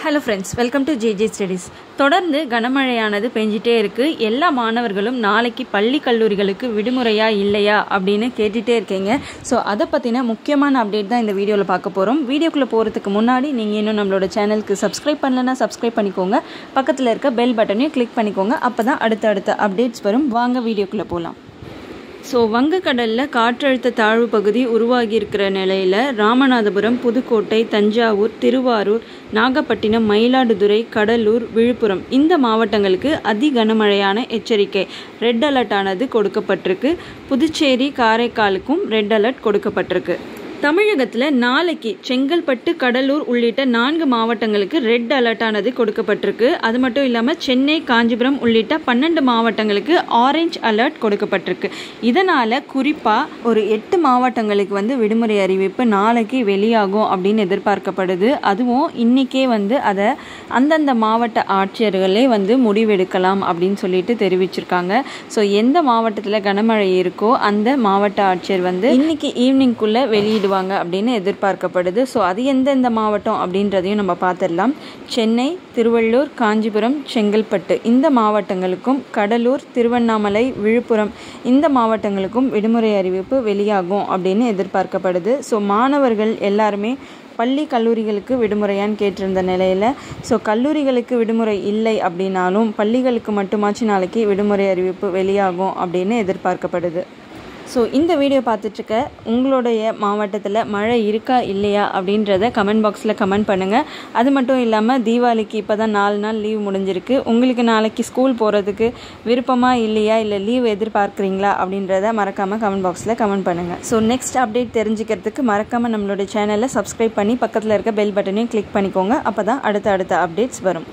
Hello friends, welcome to JJ Studies. தொடர்ந்து கனமழையானது பெஞ்சிட்டே இருக்கு. எல்லா மாணவர்களும் நாளைக்கு பள்ளி கல்லூரிகளுக்கு விடுமுறையா இல்லையா அப்படின்னு கேட்டுட்டே இருக்கீங்க. ஸோ அதை பற்றின முக்கியமான அப்டேட் தான் இந்த வீடியோவில் பார்க்க போகிறோம். வீடியோக்குள்ளே போகிறதுக்கு முன்னாடி நீங்கள் இன்னும் நம்மளோட சேனலுக்கு சப்ஸ்கிரைப் பண்ணலன்னா சப்ஸ்கிரைப் பண்ணிக்கோங்க. பக்கத்தில் இருக்க பெல் பட்டனையும் கிளிக் பண்ணிக்கோங்க. அப்போ தான் அடுத்த அப்டேட்ஸ் வரும். வாங்க வீடியோக்குள்ளே போகலாம். ஸோ வங்கக்கடலில் காற்றழுத்த தாழ்வு பகுதி உருவாகி இருக்கிற நிலையில் ராமநாதபுரம், புதுக்கோட்டை, தஞ்சாவூர், திருவாரூர், நாகப்பட்டினம், மயிலாடுதுறை, கடலூர், விழுப்புரம் இந்த மாவட்டங்களுக்கு அதி கனமழையான எச்சரிக்கை ரெட் அலர்ட் ஆனது கொடுக்கப்பட்டிருக்கு. புதுச்சேரி, காரைக்காலுக்கும் ரெட் அலர்ட் கொடுக்கப்பட்டிருக்கு. தமிழகத்தில் நாளைக்கு செங்கல்பட்டு, கடலூர் உள்ளிட்ட 4 மாவட்டங்களுக்கு ரெட் அலர்ட் ஆனது கொடுக்கப்பட்டிருக்கு. அது மட்டும் இல்லாமல் சென்னை, காஞ்சிபுரம் உள்ளிட்ட 12 மாவட்டங்களுக்கு ஆரஞ்ச் அலர்ட் கொடுக்கப்பட்டிருக்கு. இதனால் குறிப்பாக ஒரு 8 மாவட்டங்களுக்கு விடுமுறை அறிவிப்பு நாளைக்கு வெளியாகும் அப்படின்னு எதிர்பார்க்கப்படுது. அதுவும் இன்றைக்கே அதை அந்தந்த மாவட்ட ஆட்சியர்களே முடிவெடுக்கலாம் அப்படின்னு சொல்லிட்டு தெரிவிச்சிருக்காங்க. ஸோ எந்த மாவட்டத்தில் கனமழை இருக்கோ அந்த மாவட்ட ஆட்சியர் இன்னைக்கு ஈவினிங்குள்ளே வெளியிடுவாங்க அப்படின்னு எதிர்பார்க்கப்படுது. ஸோ அது எந்தெந்த மாவட்டம் அப்படின்றதையும் நம்ம பார்த்துடலாம். சென்னை, திருவள்ளூர், காஞ்சிபுரம், செங்கல்பட்டு இந்த மாவட்டங்களுக்கும், கடலூர், திருவண்ணாமலை, விழுப்புரம் இந்த மாவட்டங்களுக்கும் விடுமுறை அறிவிப்பு வெளியாகும் அப்படின்னு எதிர்பார்க்கப்படுது. ஸோ மாணவர்கள் எல்லாருமே பள்ளி கல்லூரிகளுக்கு விடுமுறையான்னு கேட்டிருந்த நிலையில் கல்லூரிகளுக்கு விடுமுறை இல்லை அப்படின்னாலும் பள்ளிகளுக்கு மட்டுமாச்சு நாளைக்கு விடுமுறை அறிவிப்பு வெளியாகும் அப்படின்னு எதிர்பார்க்கப்படுது. ஸோ இந்த வீடியோ பார்த்துட்ருக்க உங்களுடைய மாவட்டத்தில் மழை இருக்கா இல்லையா அப்படின்றத கமெண்ட் பாக்ஸில் கமெண்ட் பண்ணுங்கள். அது மட்டும் இல்லாமல் தீபாவளிக்கு இப்போ தான் 4 நாள் லீவ் முடிஞ்சிருக்கு. உங்களுக்கு நாளைக்கு ஸ்கூல் போகிறதுக்கு விருப்பமாக இல்லையா, இல்லை லீவ் எதிர்பார்க்குறீங்களா அப்படின்றத மறக்காமல் கமெண்ட் பாக்ஸில் கமெண்ட் பண்ணுங்கள். ஸோ நெக்ஸ்ட் அப்டேட் தெரிஞ்சுக்கிறதுக்கு மறக்காமல் நம்மளோட சேனலை சப்ஸ்கிரைப் பண்ணி பக்கத்தில் இருக்க பெல் பட்டனையும் கிளிக் பண்ணிக்கோங்க. அப்போ தான் அடுத்த அப்டேட்ஸ் வரும்.